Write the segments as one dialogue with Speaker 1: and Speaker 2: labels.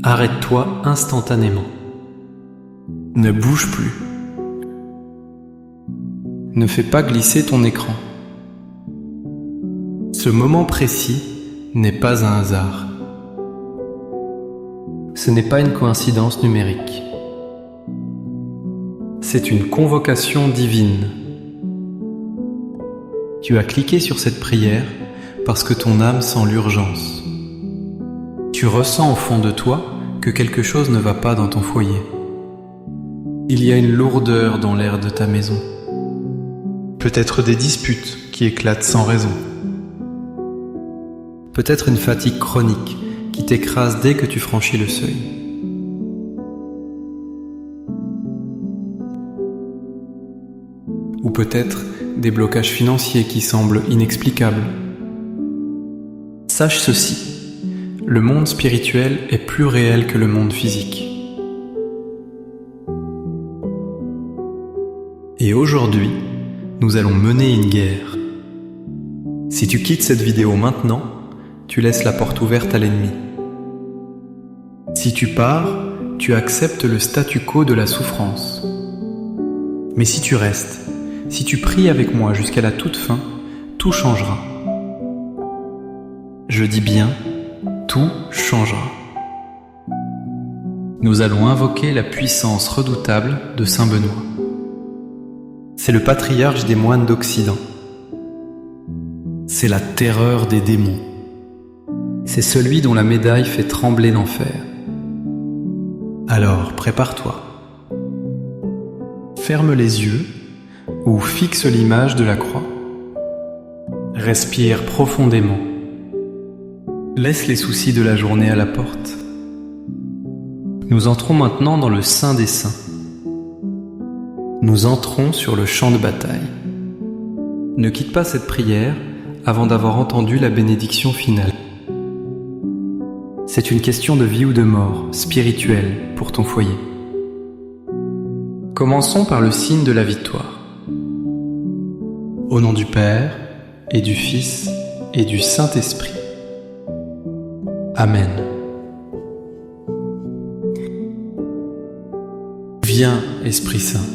Speaker 1: Arrête-toi instantanément. Ne bouge plus. Ne fais pas glisser ton écran. Ce moment précis n'est pas un hasard. Ce n'est pas une coïncidence numérique. C'est une convocation divine. Tu as cliqué sur cette prière parce que ton âme sent l'urgence. Tu ressens au fond de toi que quelque chose ne va pas dans ton foyer. Il y a une lourdeur dans l'air de ta maison. Peut-être des disputes qui éclatent sans raison. Peut-être une fatigue chronique qui t'écrase dès que tu franchis le seuil. Ou peut-être des blocages financiers qui semblent inexplicables. Sache ceci, le monde spirituel est plus réel que le monde physique. Et aujourd'hui, nous allons mener une guerre. Si tu quittes cette vidéo maintenant, tu laisses la porte ouverte à l'ennemi. Si tu pars, tu acceptes le statu quo de la souffrance. Mais si tu restes, si tu pries avec moi jusqu'à la toute fin, tout changera. Je dis bien, tout changera. Nous allons invoquer la puissance redoutable de Saint Benoît. C'est le patriarche des moines d'Occident. C'est la terreur des démons. C'est celui dont la médaille fait trembler l'enfer. Alors, prépare-toi. Ferme les yeux ou fixe l'image de la croix. Respire profondément. Laisse les soucis de la journée à la porte. Nous entrons maintenant dans le Saint des Saints. Nous entrons sur le champ de bataille. Ne quitte pas cette prière avant d'avoir entendu la bénédiction finale. C'est une question de vie ou de mort, spirituelle, pour ton foyer. Commençons par le signe de la victoire. Au nom du Père, et du Fils, et du Saint-Esprit. Amen. Viens, Esprit Saint.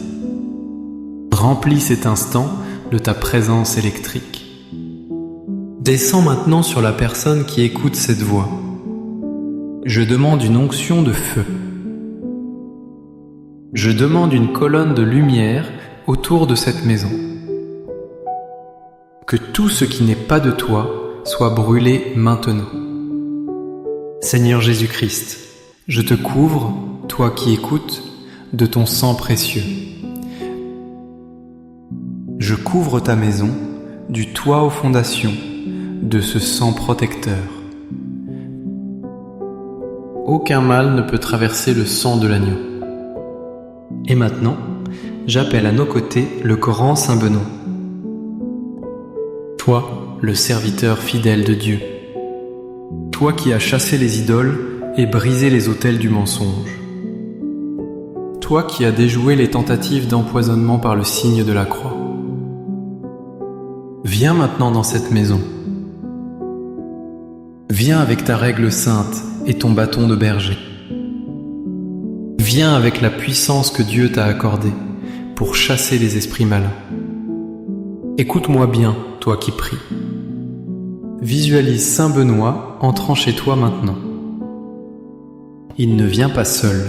Speaker 1: Remplis cet instant de ta présence électrique. Descends maintenant sur la personne qui écoute cette voix. Je demande une onction de feu. Je demande une colonne de lumière autour de cette maison. Que tout ce qui n'est pas de toi soit brûlé maintenant. Seigneur Jésus-Christ, je te couvre, toi qui écoutes, de ton sang précieux. Je couvre ta maison, du toit aux fondations, de ce sang protecteur. Aucun mal ne peut traverser le sang de l'agneau. Et maintenant, j'appelle à nos côtés le grand Saint Benoît. Toi, le serviteur fidèle de Dieu. Toi qui as chassé les idoles et brisé les autels du mensonge. Toi qui as déjoué les tentatives d'empoisonnement par le signe de la croix. Viens maintenant dans cette maison. Viens avec ta règle sainte et ton bâton de berger. Viens avec la puissance que Dieu t'a accordée pour chasser les esprits malins. Écoute-moi bien, toi qui pries. Visualise Saint Benoît entrant chez toi maintenant. Il ne vient pas seul.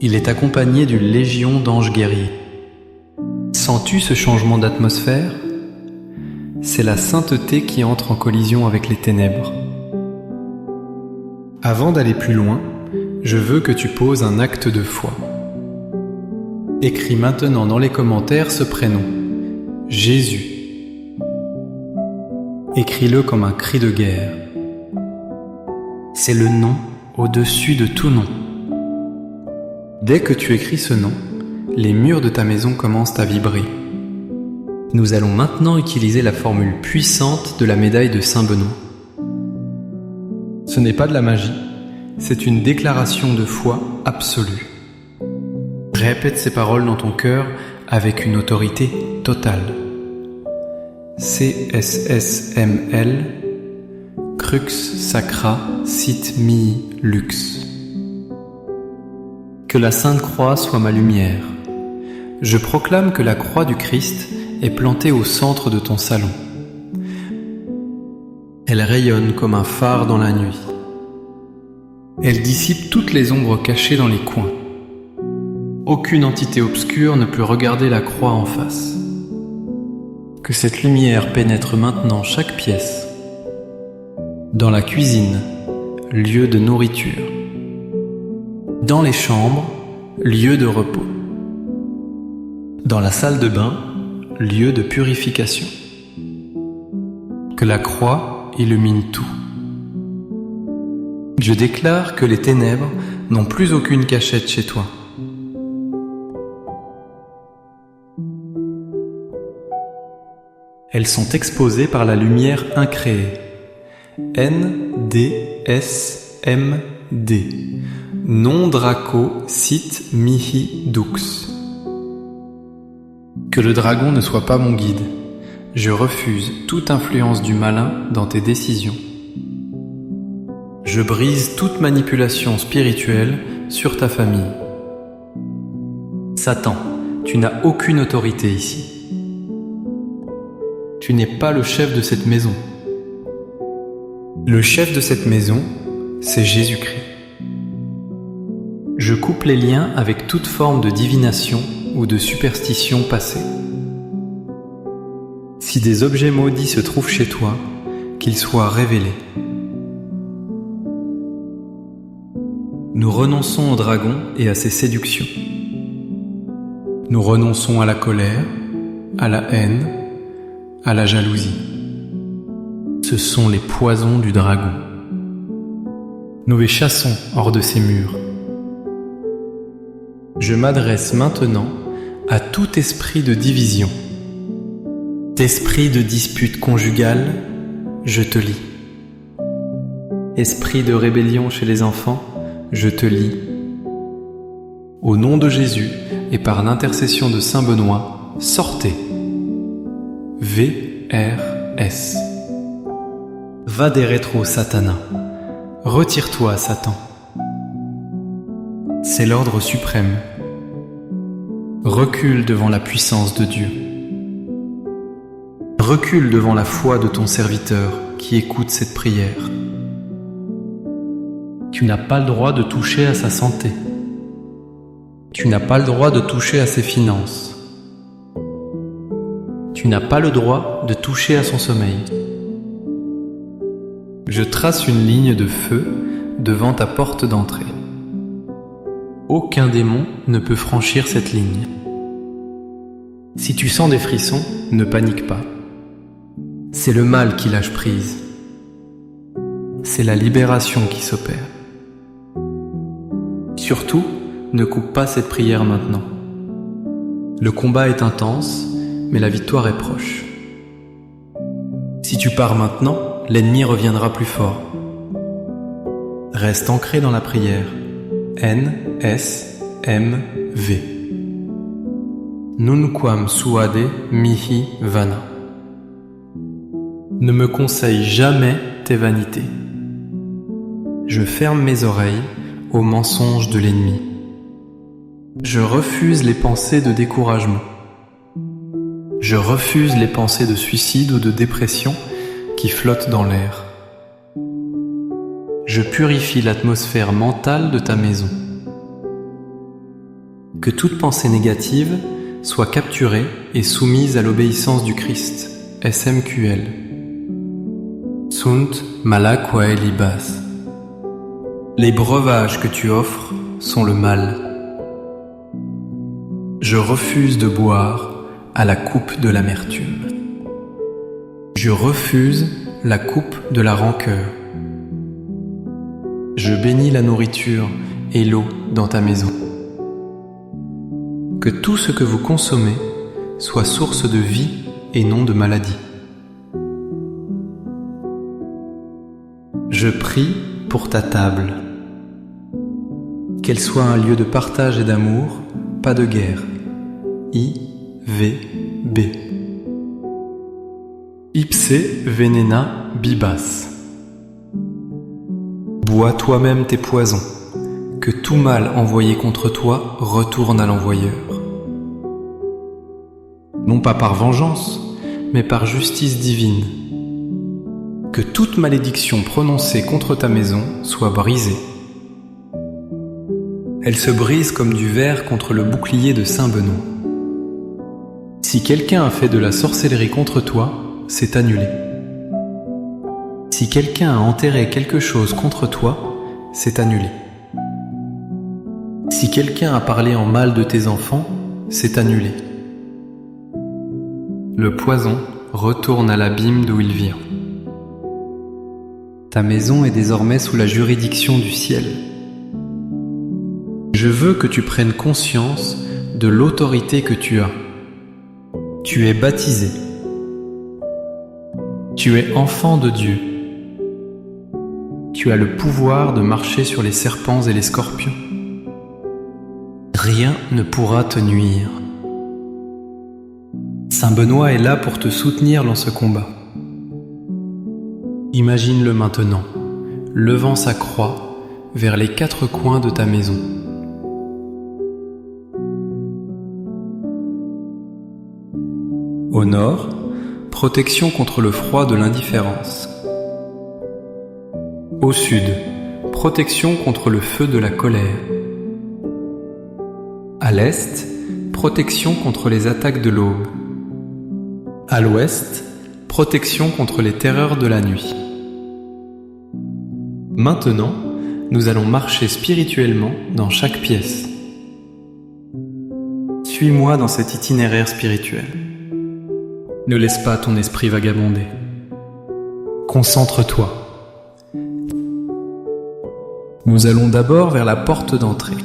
Speaker 1: Il est accompagné d'une légion d'anges guerriers. Sens-tu ce changement d'atmosphère ? C'est la sainteté qui entre en collision avec les ténèbres. Avant d'aller plus loin, je veux que tu poses un acte de foi. Écris maintenant dans les commentaires ce prénom, Jésus. Écris-le comme un cri de guerre. C'est le nom au-dessus de tout nom. Dès que tu écris ce nom, les murs de ta maison commencent à vibrer. Nous allons maintenant utiliser la formule puissante de la médaille de Saint Benoît. Ce n'est pas de la magie, c'est une déclaration de foi absolue. Répète ces paroles dans ton cœur avec une autorité totale. CSSML, crux sacra sit mihi lux. Que la Sainte Croix soit ma lumière. Je proclame que la croix du Christ est plantée au centre de ton salon. Elle rayonne comme un phare dans la nuit. Elle dissipe toutes les ombres cachées dans les coins. Aucune entité obscure ne peut regarder la croix en face. Que cette lumière pénètre maintenant chaque pièce. Dans la cuisine, lieu de nourriture. Dans les chambres, lieu de repos. Dans la salle de bain, lieu de purification. Que la croix illumine tout. Je déclare que les ténèbres n'ont plus aucune cachette chez toi. Elles sont exposées par la lumière incréée. NDSMD. Non Draco sit mihi dux. Que le dragon ne soit pas mon guide. Je refuse toute influence du malin dans tes décisions. Je brise toute manipulation spirituelle sur ta famille. Satan, tu n'as aucune autorité ici. Tu n'es pas le chef de cette maison. Le chef de cette maison, c'est Jésus-Christ. Je coupe les liens avec toute forme de divination ou de superstition passée. Si des objets maudits se trouvent chez toi, qu'ils soient révélés. Nous renonçons au dragon et à ses séductions. Nous renonçons à la colère, à la haine, à la jalousie. Ce sont les poisons du dragon. Nous les chassons hors de ces murs. Je m'adresse maintenant à tout esprit de division. Esprit de dispute conjugale, je te lis. Esprit de rébellion chez les enfants, je te lis. Au nom de Jésus et par l'intercession de Saint Benoît, sortez. VRS. Va des rétros, Satana. Retire-toi, Satan. C'est l'ordre suprême. Recule devant la puissance de Dieu. Recule devant la foi de ton serviteur qui écoute cette prière. Tu n'as pas le droit de toucher à sa santé. Tu n'as pas le droit de toucher à ses finances. Tu n'as pas le droit de toucher à son sommeil. Je trace une ligne de feu devant ta porte d'entrée. Aucun démon ne peut franchir cette ligne. Si tu sens des frissons, ne panique pas. C'est le mal qui lâche prise. C'est la libération qui s'opère. Surtout, ne coupe pas cette prière maintenant. Le combat est intense, mais la victoire est proche. Si tu pars maintenant, l'ennemi reviendra plus fort. Reste ancré dans la prière. NSMV. Nunquam suade mihi vana. Ne me conseille jamais tes vanités. Je ferme mes oreilles aux mensonges de l'ennemi. Je refuse les pensées de découragement. Je refuse les pensées de suicide ou de dépression qui flottent dans l'air. Je purifie l'atmosphère mentale de ta maison. Que toute pensée négative soit capturée et soumise à l'obéissance du Christ. SMQL. Sunt malaquae libas. Les breuvages que tu offres sont le mal. Je refuse de boire à la coupe de l'amertume. Je refuse la coupe de la rancœur. Je bénis la nourriture et l'eau dans ta maison. Que tout ce que vous consommez soit source de vie et non de maladie. Je prie pour ta table. Qu'elle soit un lieu de partage et d'amour, pas de guerre. IVB. Ipse venena bibas. Bois toi-même tes poisons, que tout mal envoyé contre toi retourne à l'envoyeur. Non pas par vengeance, mais par justice divine. Que toute malédiction prononcée contre ta maison soit brisée. Elle se brise comme du verre contre le bouclier de Saint Benoît. Si quelqu'un a fait de la sorcellerie contre toi, c'est annulé. Si quelqu'un a enterré quelque chose contre toi, c'est annulé. Si quelqu'un a parlé en mal de tes enfants, c'est annulé. Le poison retourne à l'abîme d'où il vient. Ta maison est désormais sous la juridiction du ciel. Je veux que tu prennes conscience de l'autorité que tu as. Tu es baptisé. Tu es enfant de Dieu. Tu as le pouvoir de marcher sur les serpents et les scorpions. Rien ne pourra te nuire. Saint Benoît est là pour te soutenir dans ce combat. Imagine-le maintenant, levant sa croix vers les 4 coins de ta maison. Au nord, protection contre le froid de l'indifférence. Au sud, protection contre le feu de la colère. À l'est, protection contre les attaques de l'aube. À l'ouest, protection contre les terreurs de la nuit. Maintenant, nous allons marcher spirituellement dans chaque pièce. Suis-moi dans cet itinéraire spirituel. Ne laisse pas ton esprit vagabonder. Concentre-toi. Nous allons d'abord vers la porte d'entrée.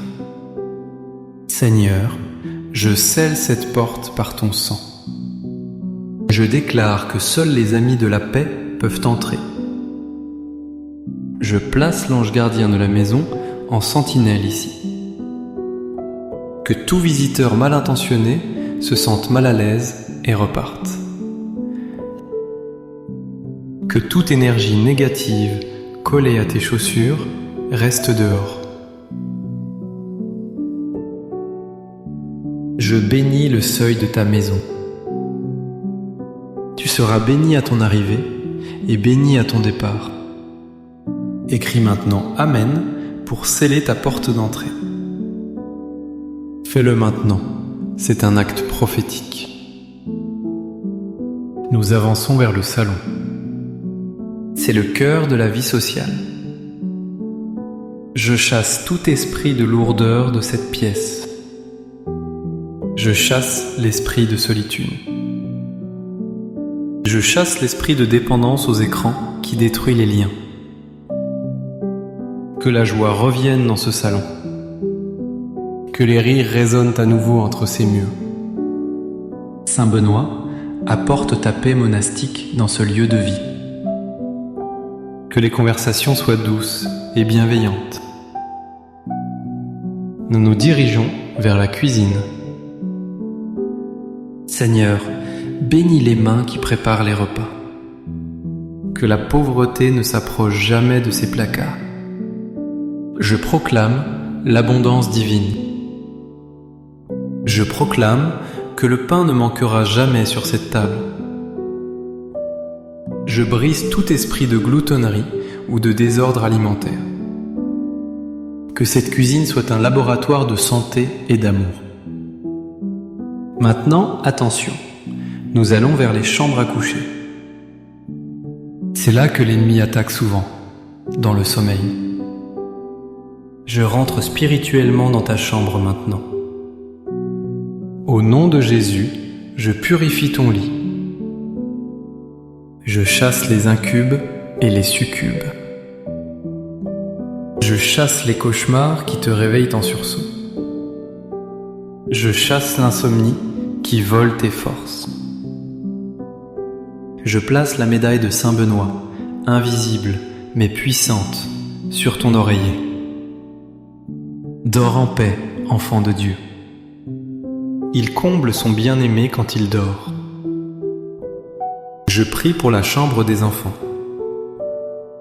Speaker 1: Seigneur, je scelle cette porte par ton sang. Je déclare que seuls les amis de la paix peuvent entrer. Je place l'ange gardien de la maison en sentinelle ici. Que tout visiteur mal intentionné se sente mal à l'aise et reparte. Que toute énergie négative collée à tes chaussures reste dehors. Je bénis le seuil de ta maison. Tu seras béni à ton arrivée et béni à ton départ. Écris maintenant Amen pour sceller ta porte d'entrée. Fais-le maintenant, c'est un acte prophétique. Nous avançons vers le salon. C'est le cœur de la vie sociale. Je chasse tout esprit de lourdeur de cette pièce. Je chasse l'esprit de solitude. Je chasse l'esprit de dépendance aux écrans qui détruit les liens. Que la joie revienne dans ce salon. Que les rires résonnent à nouveau entre ces murs. Saint Benoît, apporte ta paix monastique dans ce lieu de vie. Que les conversations soient douces et bienveillantes. Nous nous dirigeons vers la cuisine. Seigneur, bénis les mains qui préparent les repas. Que la pauvreté ne s'approche jamais de ces placards. Je proclame l'abondance divine. Je proclame que le pain ne manquera jamais sur cette table. Je brise tout esprit de gloutonnerie ou de désordre alimentaire. Que cette cuisine soit un laboratoire de santé et d'amour. Maintenant, attention, nous allons vers les chambres à coucher. C'est là que l'ennemi attaque souvent, dans le sommeil. Je rentre spirituellement dans ta chambre maintenant. Au nom de Jésus, je purifie ton lit. Je chasse les incubes et les succubes. Je chasse les cauchemars qui te réveillent en sursaut. Je chasse l'insomnie qui vole tes forces. Je place la médaille de Saint Benoît, invisible mais puissante, sur ton oreiller. Dors en paix, enfant de Dieu. Il comble son bien-aimé quand il dort. Je prie pour la chambre des enfants.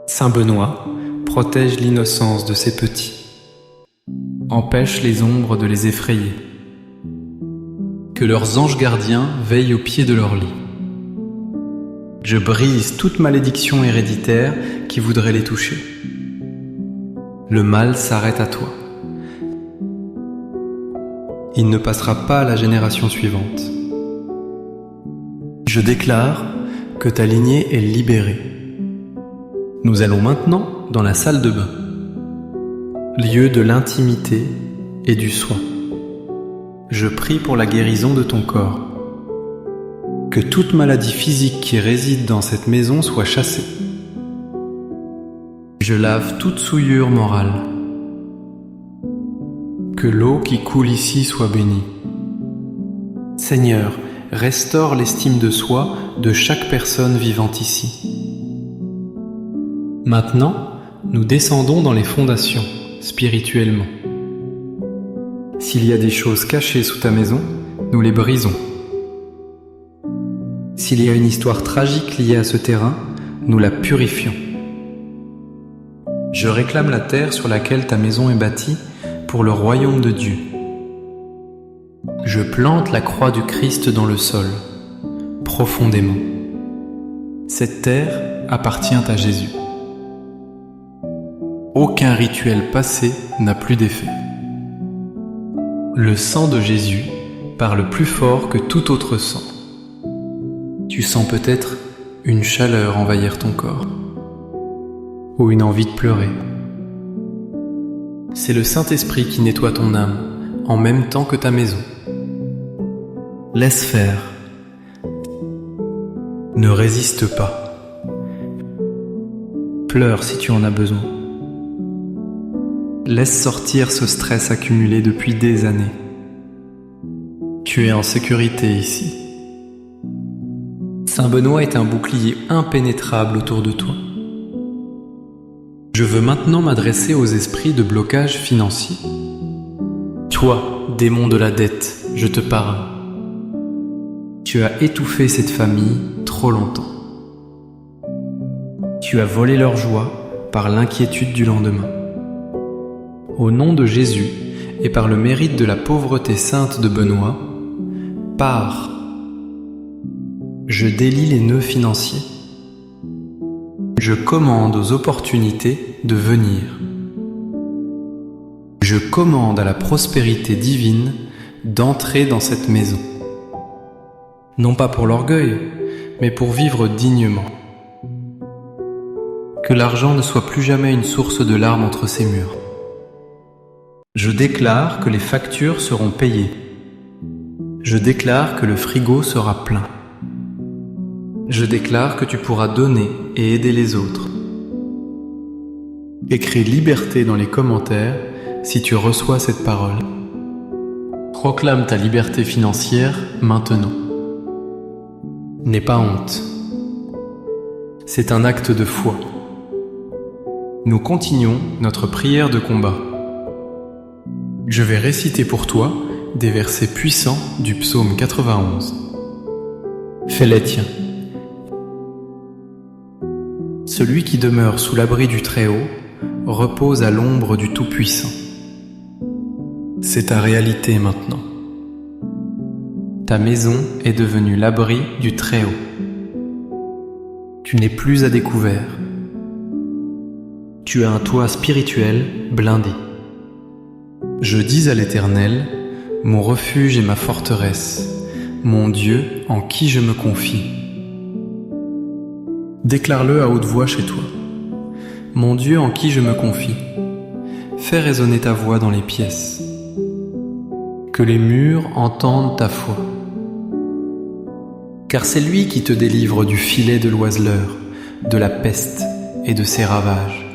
Speaker 1: Saint Benoît, protège l'innocence de ces petits. Empêche les ombres de les effrayer. Que leurs anges gardiens veillent au pied de leur lit. Je brise toute malédiction héréditaire qui voudrait les toucher. Le mal s'arrête à toi. Il ne passera pas à la génération suivante. Je déclare que ta lignée est libérée. Nous allons maintenant dans la salle de bain, lieu de l'intimité et du soin. Je prie pour la guérison de ton corps. Que toute maladie physique qui réside dans cette maison soit chassée. Je lave toute souillure morale. Que l'eau qui coule ici soit bénie. Seigneur, restaure l'estime de soi de chaque personne vivant ici. Maintenant, nous descendons dans les fondations, spirituellement. S'il y a des choses cachées sous ta maison, nous les brisons. S'il y a une histoire tragique liée à ce terrain, nous la purifions. Je réclame la terre sur laquelle ta maison est bâtie pour le royaume de Dieu. Je plante la croix du Christ dans le sol, profondément. Cette terre appartient à Jésus. Aucun rituel passé n'a plus d'effet. Le sang de Jésus parle plus fort que tout autre sang. Tu sens peut-être une chaleur envahir ton corps, ou une envie de pleurer. C'est le Saint-Esprit qui nettoie ton âme en même temps que ta maison. Laisse faire. Ne résiste pas. Pleure si tu en as besoin. Laisse sortir ce stress accumulé depuis des années. Tu es en sécurité ici. Saint Benoît est un bouclier impénétrable autour de toi. Je veux maintenant m'adresser aux esprits de blocage financier. Toi, démon de la dette, je te parle. Tu as étouffé cette famille trop longtemps. Tu as volé leur joie par l'inquiétude du lendemain. Au nom de Jésus et par le mérite de la pauvreté sainte de Benoît, pars. Je délie les nœuds financiers. Je commande aux opportunités de venir. Je commande à la prospérité divine d'entrer dans cette maison. Non pas pour l'orgueil, mais pour vivre dignement. Que l'argent ne soit plus jamais une source de larmes entre ces murs. Je déclare que les factures seront payées. Je déclare que le frigo sera plein. Je déclare que tu pourras donner et aider les autres. Écris liberté dans les commentaires si tu reçois cette parole. Proclame ta liberté financière maintenant. N'aie pas honte. C'est un acte de foi. Nous continuons notre prière de combat. Je vais réciter pour toi des versets puissants du psaume 91. Fais-les tiens. Celui qui demeure sous l'abri du Très-Haut repose à l'ombre du Tout-Puissant. C'est ta réalité maintenant. Ta maison est devenue l'abri du Très-Haut. Tu n'es plus à découvert. Tu as un toit spirituel blindé. Je dis à l'Éternel, mon refuge et ma forteresse, mon Dieu en qui je me confie. Déclare-le à haute voix chez toi. Mon Dieu en qui je me confie. Fais résonner ta voix dans les pièces. Que les murs entendent ta foi. Car c'est lui qui te délivre du filet de l'oiseleur, de la peste et de ses ravages.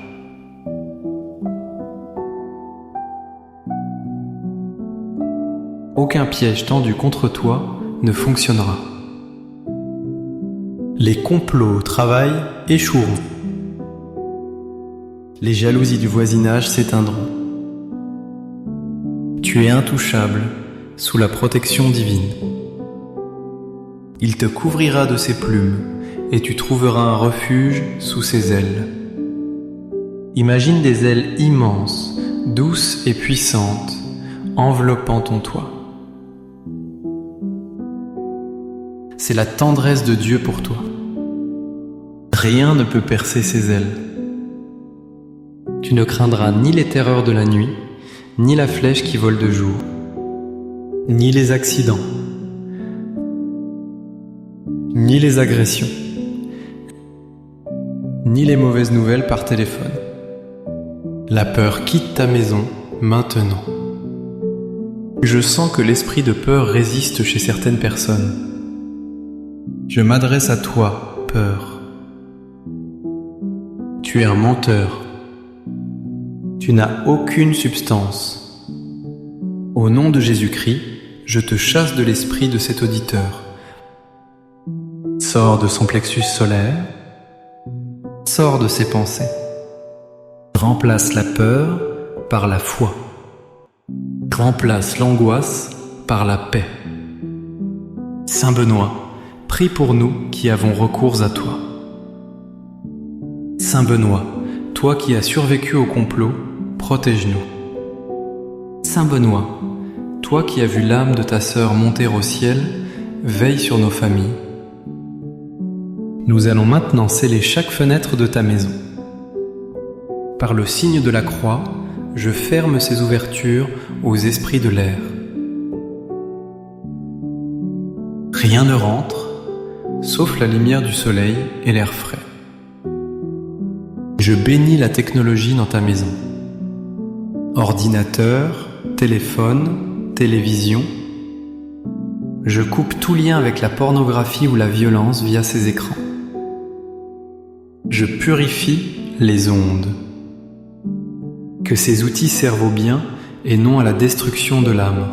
Speaker 1: Aucun piège tendu contre toi ne fonctionnera. Les complots au travail échoueront. Les jalousies du voisinage s'éteindront. Tu es intouchable sous la protection divine. Il te couvrira de ses plumes et tu trouveras un refuge sous ses ailes. Imagine des ailes immenses, douces et puissantes, enveloppant ton toit. C'est la tendresse de Dieu pour toi. Rien ne peut percer ses ailes. Tu ne craindras ni les terreurs de la nuit, ni la flèche qui vole de jour, ni les accidents, ni les agressions, ni les mauvaises nouvelles par téléphone. La peur quitte ta maison maintenant. Je sens que l'esprit de peur résiste chez certaines personnes. Je m'adresse à toi, peur. Tu es un menteur. Tu n'as aucune substance. Au nom de Jésus-Christ, je te chasse de l'esprit de cet auditeur. Sors de son plexus solaire. Sors de ses pensées. Remplace la peur par la foi. Remplace l'angoisse par la paix. Saint Benoît, prie pour nous qui avons recours à toi. Saint Benoît, toi qui as survécu au complot, protège-nous. Saint Benoît, toi qui as vu l'âme de ta sœur monter au ciel, veille sur nos familles. Nous allons maintenant sceller chaque fenêtre de ta maison. Par le signe de la croix, je ferme ces ouvertures aux esprits de l'air. Rien ne rentre, sauf la lumière du soleil et l'air frais. Je bénis la technologie dans ta maison. Ordinateur, téléphone, télévision. Je coupe tout lien avec la pornographie ou la violence via ces écrans. Je purifie les ondes. Que ces outils servent au bien et non à la destruction de l'âme.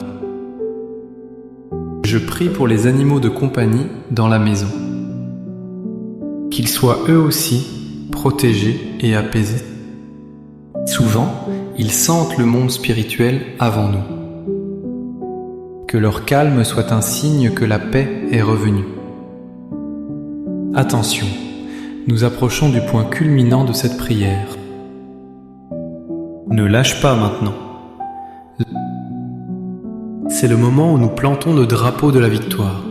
Speaker 1: Je prie pour les animaux de compagnie dans la maison. Qu'ils soient eux aussi protégés et apaisés. Souvent, ils sentent le monde spirituel avant nous. Que leur calme soit un signe que la paix est revenue. Attention, nous approchons du point culminant de cette prière. Ne lâche pas maintenant. C'est le moment où nous plantons le drapeau de la victoire.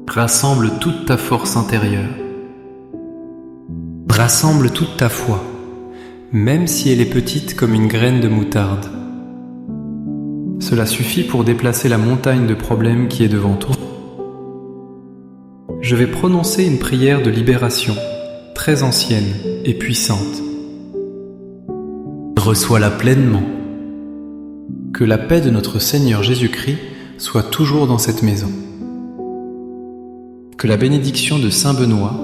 Speaker 1: Rassemble toute ta force intérieure. Rassemble toute ta foi, même si elle est petite comme une graine de moutarde. Cela suffit pour déplacer la montagne de problèmes qui est devant toi. Je vais prononcer une prière de libération, très ancienne et puissante. Reçois-la pleinement. Que la paix de notre Seigneur Jésus-Christ soit toujours dans cette maison. Que la bénédiction de Saint Benoît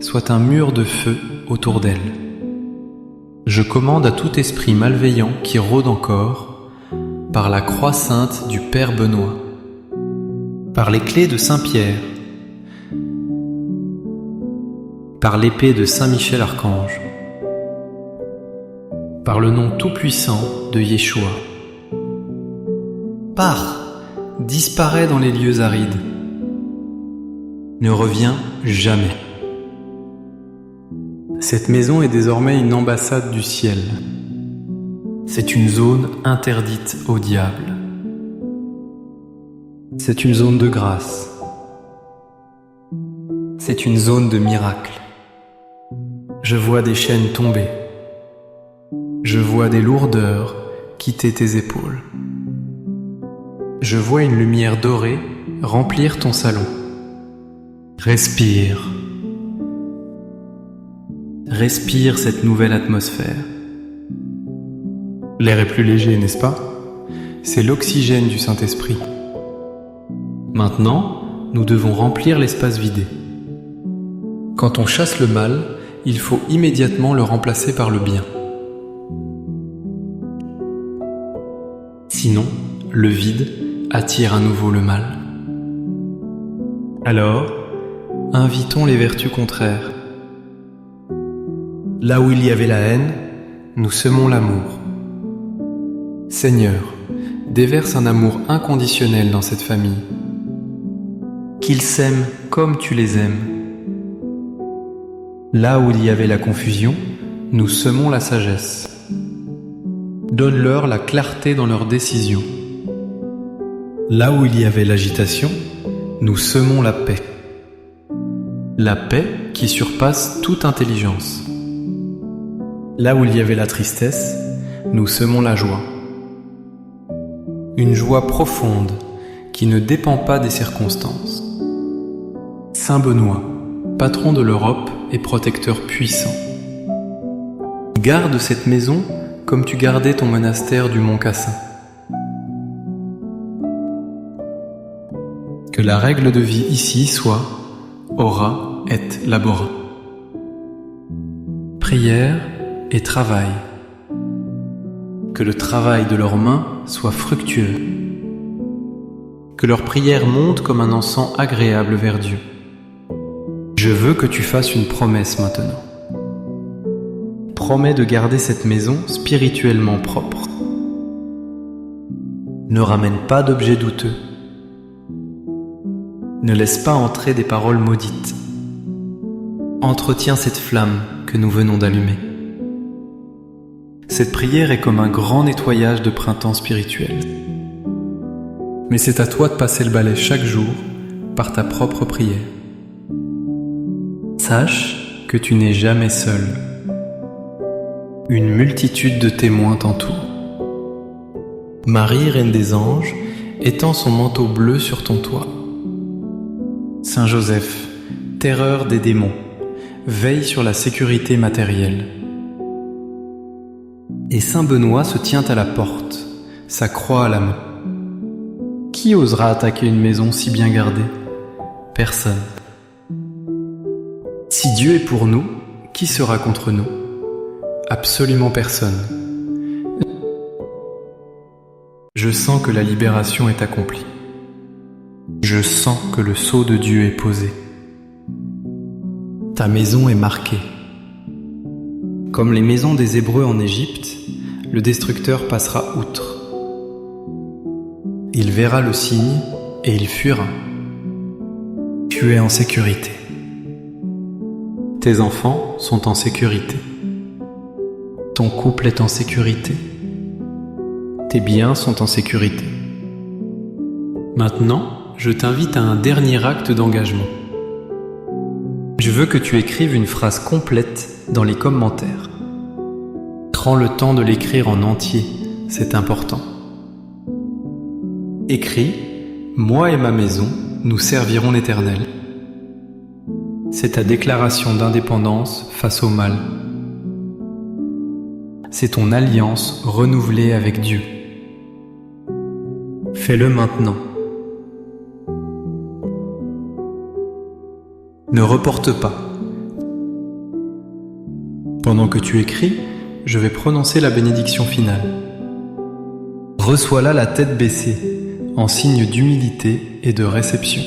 Speaker 1: soit un mur de feu autour d'elle. Je commande à tout esprit malveillant qui rôde encore, par la croix sainte du Père Benoît, par les clés de Saint Pierre, par l'épée de Saint Michel Archange, par le nom tout-puissant de Yeshua. Pars, disparais dans les lieux arides. Ne reviens jamais. Cette maison est désormais une ambassade du ciel. C'est une zone interdite au diable. C'est une zone de grâce. C'est une zone de miracle. Je vois des chaînes tomber. Je vois des lourdeurs quitter tes épaules. Je vois une lumière dorée remplir ton salon. Respire. Respire cette nouvelle atmosphère. L'air est plus léger, n'est-ce pas? C'est l'oxygène du Saint-Esprit. Maintenant, nous devons remplir l'espace vidé. Quand on chasse le mal, il faut immédiatement le remplacer par le bien. Sinon, le vide attire à nouveau le mal. Alors, invitons les vertus contraires. Là où il y avait la haine, nous semons l'amour. Seigneur, déverse un amour inconditionnel dans cette famille. Qu'ils s'aiment comme tu les aimes. Là où il y avait la confusion, nous semons la sagesse. Donne-leur la clarté dans leurs décisions. Là où il y avait l'agitation, nous semons la paix. La paix qui surpasse toute intelligence. Là où il y avait la tristesse, nous semons la joie. Une joie profonde qui ne dépend pas des circonstances. Saint Benoît, patron de l'Europe et protecteur puissant. Garde cette maison comme tu gardais ton monastère du Mont Cassin. Que la règle de vie ici soit ora et labora. Prière et travail. Que le travail de leurs mains soit fructueux. Que leur prière monte comme un encens agréable vers Dieu. Je veux que tu fasses une promesse maintenant. Promets de garder cette maison spirituellement propre. Ne ramène pas d'objets douteux. Ne laisse pas entrer des paroles maudites. Entretiens cette flamme que nous venons d'allumer. Cette prière est comme un grand nettoyage de printemps spirituel. Mais c'est à toi de passer le balai chaque jour par ta propre prière. Sache que tu n'es jamais seul. Une multitude de témoins t'entoure. Marie, reine des anges, étend son manteau bleu sur ton toit. Saint Joseph, terreur des démons, veille sur la sécurité matérielle. Et Saint Benoît se tient à la porte, sa croix à la main. Qui osera attaquer une maison si bien gardée? Personne. Si Dieu est pour nous, qui sera contre nous? Absolument personne. Je sens que la libération est accomplie. Je sens que le sceau de Dieu est posé. Ta maison est marquée. Comme les maisons des Hébreux en Égypte, le destructeur passera outre. Il verra le signe et il fuira. Tu es en sécurité. Tes enfants sont en sécurité. Ton couple est en sécurité. Tes biens sont en sécurité. Maintenant, je t'invite à un dernier acte d'engagement. Je veux que tu écrives une phrase complète dans les commentaires. Prends le temps de l'écrire en entier, c'est important. Écris « Moi et ma maison, nous servirons l'Éternel ». C'est ta déclaration d'indépendance face au mal. C'est ton alliance renouvelée avec Dieu. Fais-le maintenant. Ne reporte pas. Pendant que tu écris, je vais prononcer la bénédiction finale. Reçois-la la tête baissée, en signe d'humilité et de réception.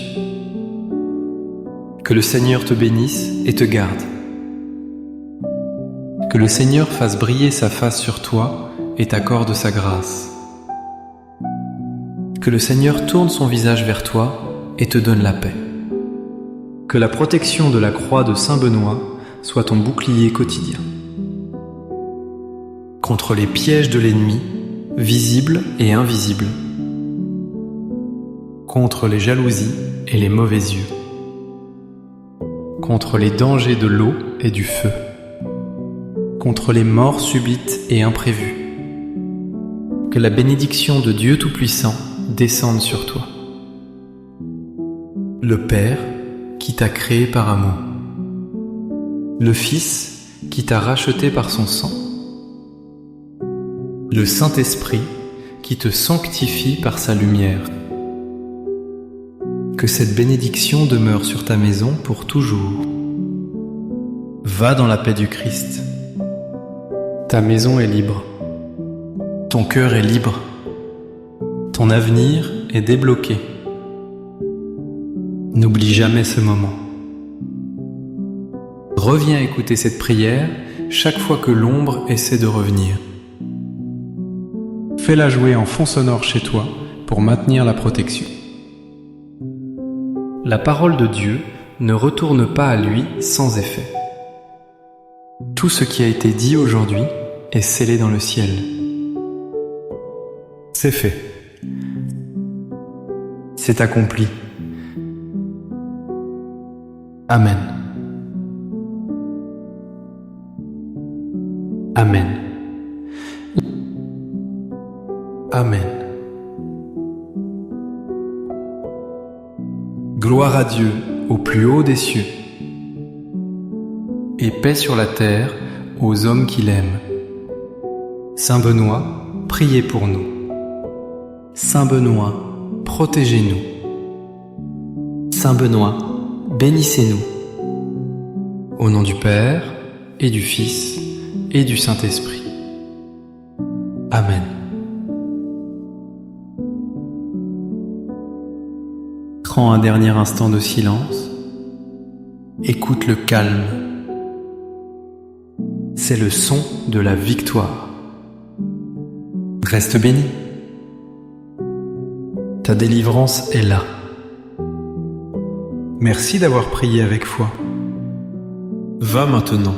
Speaker 1: Que le Seigneur te bénisse et te garde. Que le Seigneur fasse briller sa face sur toi et t'accorde sa grâce. Que le Seigneur tourne son visage vers toi et te donne la paix. Que la protection de la croix de Saint Benoît soit ton bouclier quotidien. Contre les pièges de l'ennemi, visibles et invisibles. Contre les jalousies et les mauvais yeux. Contre les dangers de l'eau et du feu. Contre les morts subites et imprévues. Que la bénédiction de Dieu Tout-Puissant descende sur toi. Le Père qui t'a créé par amour. Le Fils qui t'a racheté par son sang. Le Saint-Esprit qui te sanctifie par sa lumière. Que cette bénédiction demeure sur ta maison pour toujours. Va dans la paix du Christ. Ta maison est libre. Ton cœur est libre. Ton avenir est débloqué. N'oublie jamais ce moment. Reviens écouter cette prière chaque fois que l'ombre essaie de revenir. Fais-la jouer en fond sonore chez toi pour maintenir la protection. La parole de Dieu ne retourne pas à lui sans effet. tout ce qui a été dit aujourd'hui est scellé dans le ciel. C'est fait. C'est accompli. Amen. Amen. Amen. Gloire à Dieu au plus haut des cieux, et paix sur la terre aux hommes qui l'aiment. Saint Benoît, priez pour nous. Saint Benoît, protégez-nous. Saint Benoît, bénissez-nous. Au nom du Père, et du Fils, et du Saint-Esprit. Amen. Prends un dernier instant de silence. Écoute le calme. C'est le son de la victoire. Reste béni. Ta délivrance est là. Merci d'avoir prié avec foi. Va maintenant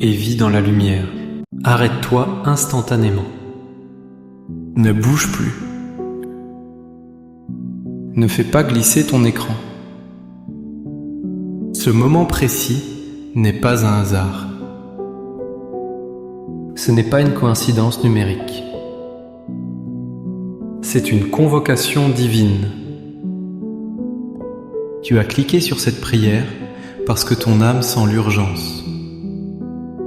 Speaker 1: et vis dans la lumière. Arrête-toi instantanément. Ne bouge plus. Ne fais pas glisser ton écran. Ce moment précis n'est pas un hasard. Ce n'est pas une coïncidence numérique. C'est une convocation divine. Tu as cliqué sur cette prière parce que ton âme sent l'urgence.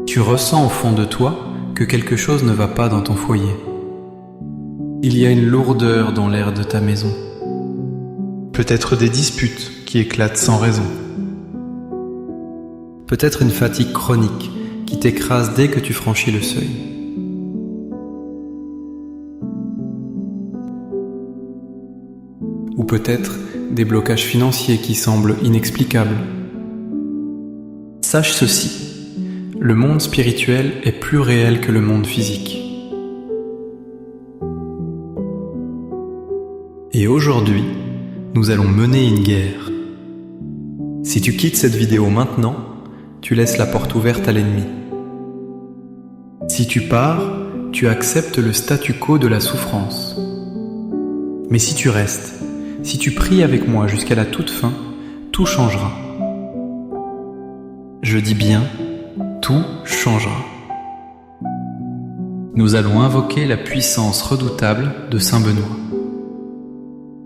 Speaker 1: Tu ressens au fond de toi que quelque chose ne va pas dans ton foyer. Il y a une lourdeur dans l'air de ta maison. Peut-être des disputes qui éclatent sans raison. Peut-être une fatigue chronique qui t'écrase dès que tu franchis le seuil. Ou peut-être des blocages financiers qui semblent inexplicables. Sache ceci, le monde spirituel est plus réel que le monde physique. Et aujourd'hui, nous allons mener une guerre. Si tu quittes cette vidéo maintenant, tu laisses la porte ouverte à l'ennemi. Si tu pars, tu acceptes le statu quo de la souffrance. Mais si tu restes, si tu pries avec moi jusqu'à la toute fin, tout changera. Je dis bien, tout changera. Nous allons invoquer la puissance redoutable de Saint Benoît.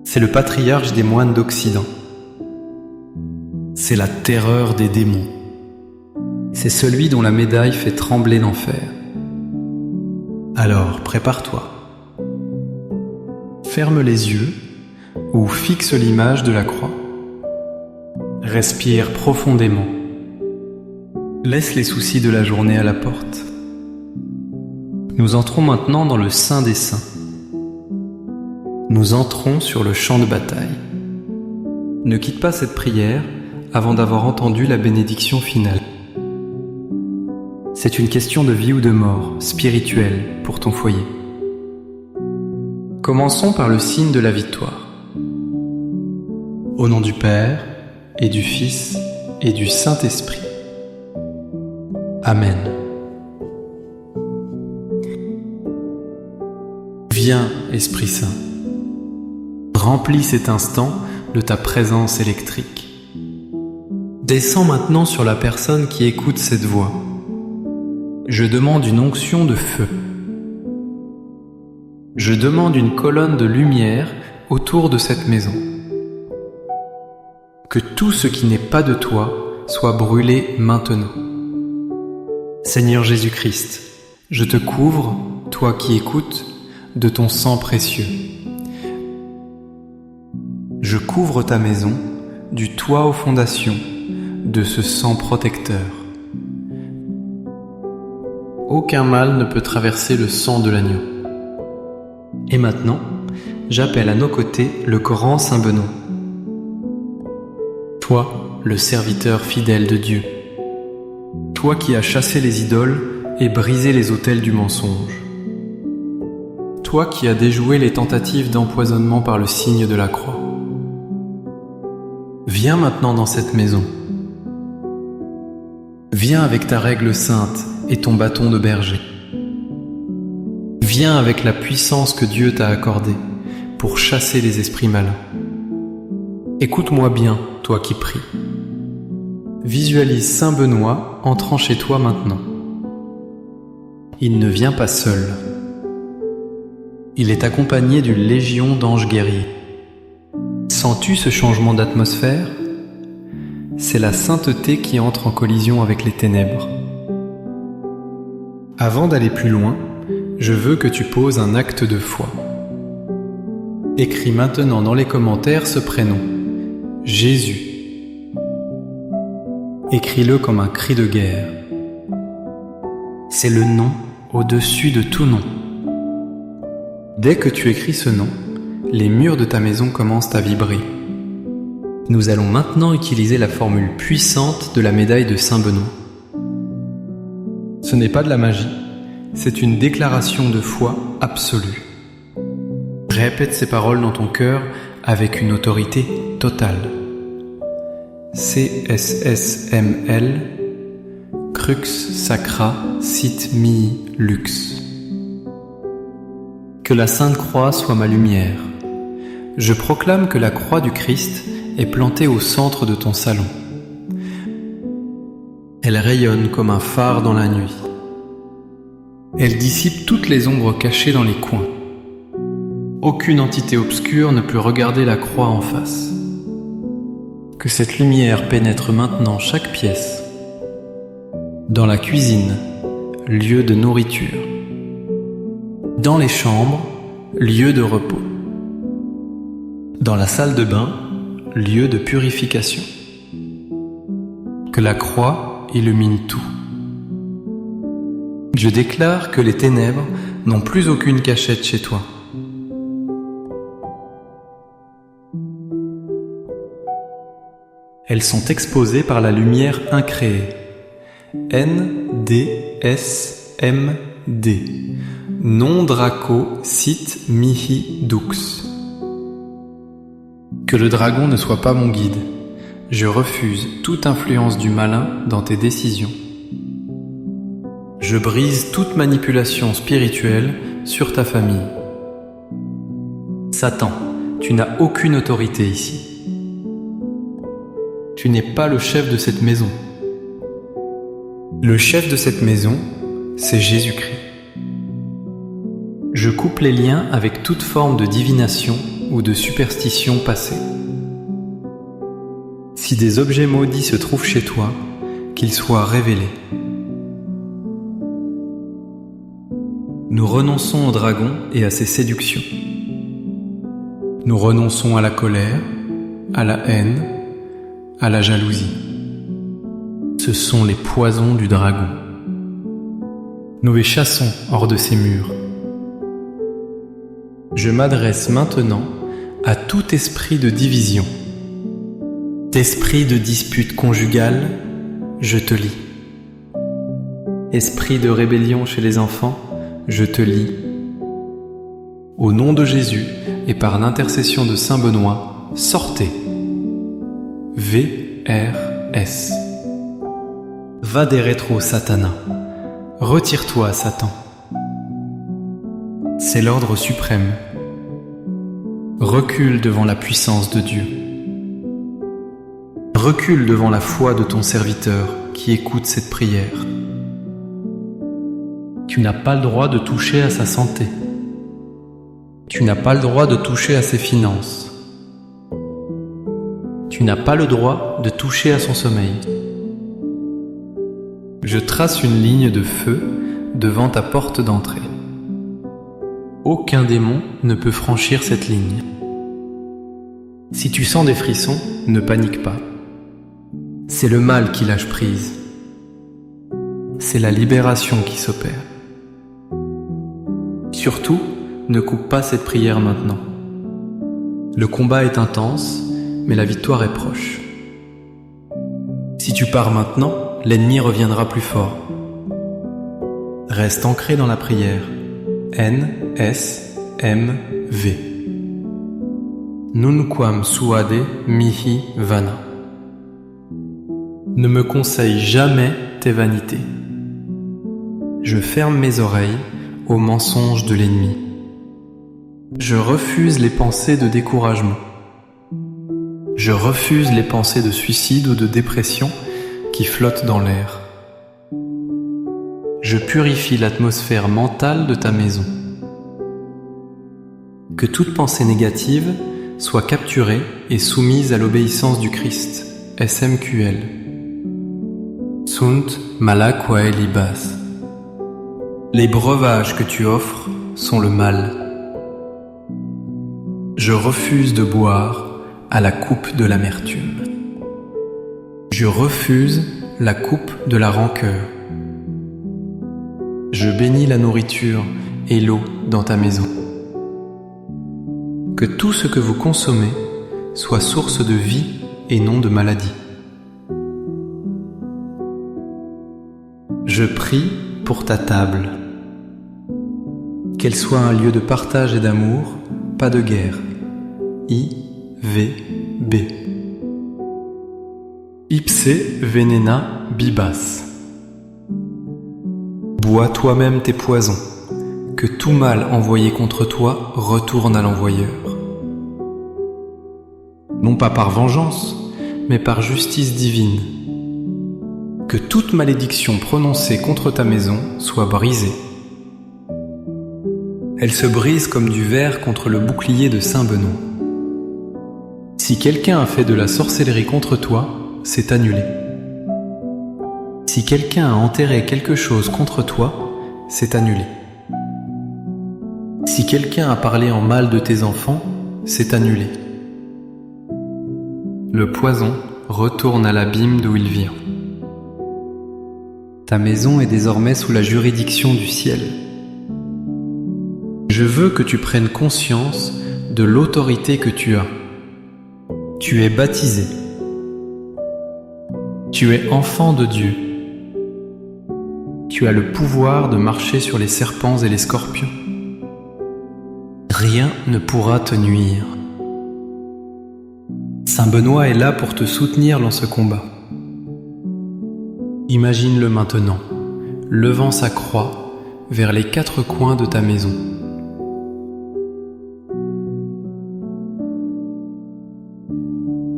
Speaker 1: C'est le patriarche des moines d'Occident. C'est la terreur des démons. C'est celui dont la médaille fait trembler l'enfer. Alors, prépare-toi. Ferme les yeux ou fixe l'image de la croix. Respire profondément. Laisse les soucis de la journée à la porte. Nous entrons maintenant dans le Saint des Saints. Nous entrons sur le champ de bataille. Ne quitte pas cette prière avant d'avoir entendu la bénédiction finale. C'est une question de vie ou de mort, spirituelle, pour ton foyer. Commençons par le signe de la victoire. Au nom du Père, et du Fils, et du Saint-Esprit. Amen. Viens, Esprit Saint. Remplis cet instant de ta présence électrique. Descends maintenant sur la personne qui écoute cette voix. Je demande une onction de feu. Je demande une colonne de lumière autour de cette maison. Que tout ce qui n'est pas de toi soit brûlé maintenant. Seigneur Jésus-Christ, je te couvre, toi qui écoutes, de ton sang précieux. Je couvre ta maison, du toit aux fondations, de ce sang protecteur. Aucun mal ne peut traverser le sang de l'agneau. Et maintenant, j'appelle à nos côtés le Coran Saint Benoît. Toi, le serviteur fidèle de Dieu. Toi qui as chassé les idoles et brisé les autels du mensonge. Toi qui as déjoué les tentatives d'empoisonnement par le signe de la croix. Viens maintenant dans cette maison. Viens avec ta règle sainte et ton bâton de berger. Viens avec la puissance que Dieu t'a accordée pour chasser les esprits malins. Écoute-moi bien, toi qui pries. Visualise Saint Benoît entrant chez toi maintenant. Il ne vient pas seul. Il est accompagné d'une légion d'anges guerriers. Sens-tu ce changement d'atmosphère ? C'est la sainteté qui entre en collision avec les ténèbres. Avant d'aller plus loin, je veux que tu poses un acte de foi. Écris maintenant dans les commentaires ce prénom, Jésus. Écris-le comme un cri de guerre. C'est le nom au-dessus de tout nom. Dès que tu écris ce nom, les murs de ta maison commencent à vibrer. Nous allons maintenant utiliser la formule puissante de la médaille de Saint Benoît. Ce n'est pas de la magie, c'est une déclaration de foi absolue. Répète ces paroles dans ton cœur avec une autorité totale. CSSML, Crux Sacra Sit Mihi Lux. Que la Sainte Croix soit ma lumière. Je proclame que la croix du Christ est plantée au centre de ton salon. Elle rayonne comme un phare dans la nuit. Elle dissipe toutes les ombres cachées dans les coins. Aucune entité obscure ne peut regarder la croix en face. Que cette lumière pénètre maintenant chaque pièce. Dans la cuisine, lieu de nourriture. Dans les chambres, lieu de repos. Dans la salle de bain, lieu de purification. Que la croix illumine tout. Je déclare que les ténèbres n'ont plus aucune cachette chez toi. Elles sont exposées par la lumière incréée. NDSMD. Non Draco Sit Mihi Dux. Que le dragon ne soit pas mon guide. Je refuse toute influence du malin dans tes décisions. Je brise toute manipulation spirituelle sur ta famille. Satan, tu n'as aucune autorité ici. Tu n'es pas le chef de cette maison. Le chef de cette maison, c'est Jésus-Christ. Je coupe les liens avec toute forme de divination ou de superstition passée. Si des objets maudits se trouvent chez toi, qu'ils soient révélés. Nous renonçons au dragon et à ses séductions. Nous renonçons à la colère, à la haine, à la jalousie. Ce sont les poisons du dragon. Nous les chassons hors de ces murs. Je m'adresse maintenant à tout esprit de division. Esprit de dispute conjugale, je te lis. Esprit de rébellion chez les enfants, je te lis. Au nom de Jésus et par l'intercession de Saint Benoît, sortez. VRS. Va des rétro, Satana. Retire-toi, Satan. C'est l'ordre suprême. Recule devant la puissance de Dieu. Recule devant la foi de ton serviteur qui écoute cette prière. Tu n'as pas le droit de toucher à sa santé. Tu n'as pas le droit de toucher à ses finances. Tu n'as pas le droit de toucher à son sommeil. Je trace une ligne de feu devant ta porte d'entrée. Aucun démon ne peut franchir cette ligne. Si tu sens des frissons, ne panique pas. C'est le mal qui lâche prise. C'est la libération qui s'opère. Surtout, ne coupe pas cette prière maintenant. Le combat est intense, mais la victoire est proche. Si tu pars maintenant, l'ennemi reviendra plus fort. Reste ancré dans la prière. NSMV. Nunquam suade mihi vana. Ne me conseille jamais tes vanités. Je ferme mes oreilles aux mensonges de l'ennemi. Je refuse les pensées de découragement. Je refuse les pensées de suicide ou de dépression qui flottent dans l'air. Je purifie l'atmosphère mentale de ta maison. Que toute pensée négative soit capturée et soumise à l'obéissance du Christ. SMQL. Sunt malak quae libas. Les breuvages que tu offres sont le mal. Je refuse de boire à la coupe de l'amertume. Je refuse la coupe de la rancœur. Je bénis la nourriture et l'eau dans ta maison. Que tout ce que vous consommez soit source de vie et non de maladie. Je prie pour ta table. Qu'elle soit un lieu de partage et d'amour, pas de guerre. IVB. Ipse venena bibas. Bois toi-même tes poisons, que tout mal envoyé contre toi retourne à l'envoyeur. Non pas par vengeance, mais par justice divine. Que toute malédiction prononcée contre ta maison soit brisée. Elle se brise comme du verre contre le bouclier de Saint Benoît. Si quelqu'un a fait de la sorcellerie contre toi, c'est annulé. Si quelqu'un a enterré quelque chose contre toi, c'est annulé. Si quelqu'un a parlé en mal de tes enfants, c'est annulé. Le poison retourne à l'abîme d'où il vient. Ta maison est désormais sous la juridiction du ciel. Je veux que tu prennes conscience de l'autorité que tu as. Tu es baptisé. Tu es enfant de Dieu. Tu as le pouvoir de marcher sur les serpents et les scorpions. Rien ne pourra te nuire. Saint Benoît est là pour te soutenir dans ce combat. Imagine-le maintenant, levant sa croix vers les 4 coins de ta maison.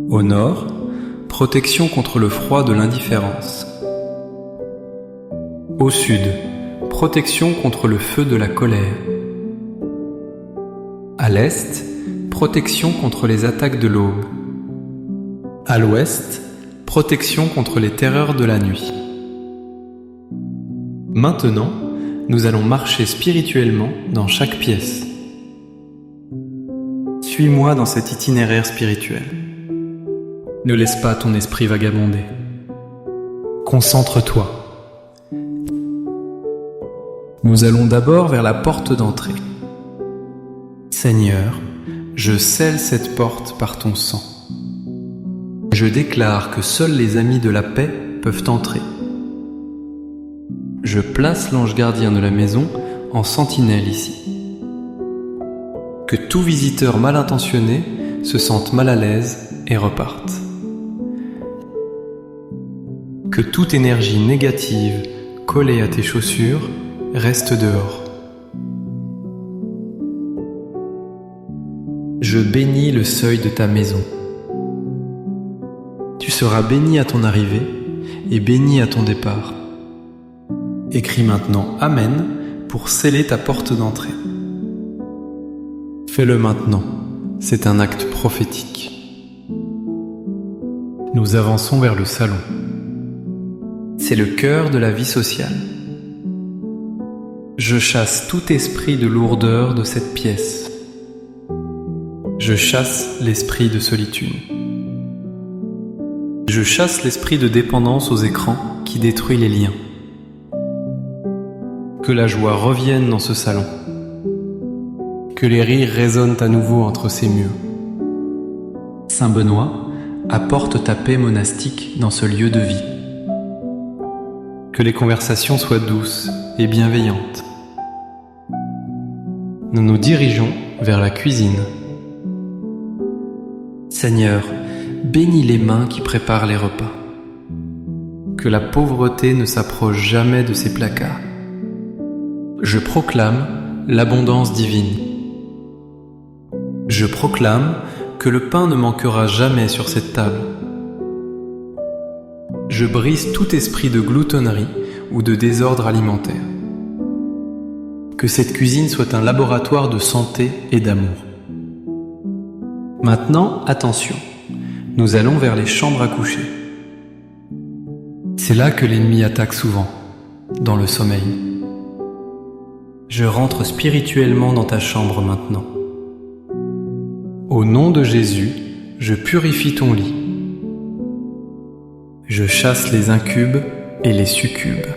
Speaker 1: Au nord, protection contre le froid de l'indifférence. Au sud, protection contre le feu de la colère. À l'est, protection contre les attaques de l'aube. À l'ouest, protection contre les terreurs de la nuit. Maintenant, nous allons marcher spirituellement dans chaque pièce. Suis-moi dans cet itinéraire spirituel. Ne laisse pas ton esprit vagabonder. Concentre-toi. Nous allons d'abord vers la porte d'entrée. Seigneur, je scelle cette porte par ton sang. Je déclare que seuls les amis de la paix peuvent entrer. Je place l'ange gardien de la maison en sentinelle ici. Que tout visiteur mal intentionné se sente mal à l'aise et reparte. Que toute énergie négative collée à tes chaussures reste dehors. Je bénis le seuil de ta maison. Tu seras béni à ton arrivée et béni à ton départ. Écris maintenant Amen pour sceller ta porte d'entrée. Fais-le maintenant, c'est un acte prophétique. Nous avançons vers le salon. C'est le cœur de la vie sociale. Je chasse tout esprit de lourdeur de cette pièce. Je chasse l'esprit de solitude. Je chasse l'esprit de dépendance aux écrans qui détruit les liens. Que la joie revienne dans ce salon. Que les rires résonnent à nouveau entre ces murs. Saint Benoît, apporte ta paix monastique dans ce lieu de vie. Que les conversations soient douces et bienveillantes. Nous nous dirigeons vers la cuisine. Seigneur, bénis les mains qui préparent les repas. que la pauvreté ne s'approche jamais de ses placards. Je proclame l'abondance divine. Je proclame que le pain ne manquera jamais sur cette table. Je brise tout esprit de gloutonnerie ou de désordre alimentaire. Que cette cuisine soit un laboratoire de santé et d'amour. Maintenant, attention, nous allons vers les chambres à coucher. C'est là que l'ennemi attaque souvent, dans le sommeil. Je rentre spirituellement dans ta chambre maintenant. Au nom de Jésus, je purifie ton lit. Je chasse les incubes et les succubes.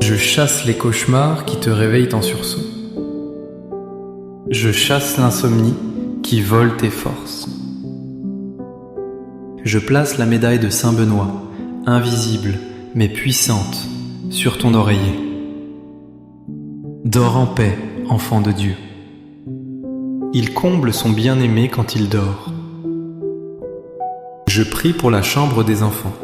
Speaker 1: Je chasse les cauchemars qui te réveillent en sursaut. Je chasse l'insomnie qui vole tes forces. Je place la médaille de Saint Benoît, invisible mais puissante, sur ton oreiller. Dors en paix, enfant de Dieu. Il comble son bien-aimé quand il dort. Je prie pour la chambre des enfants.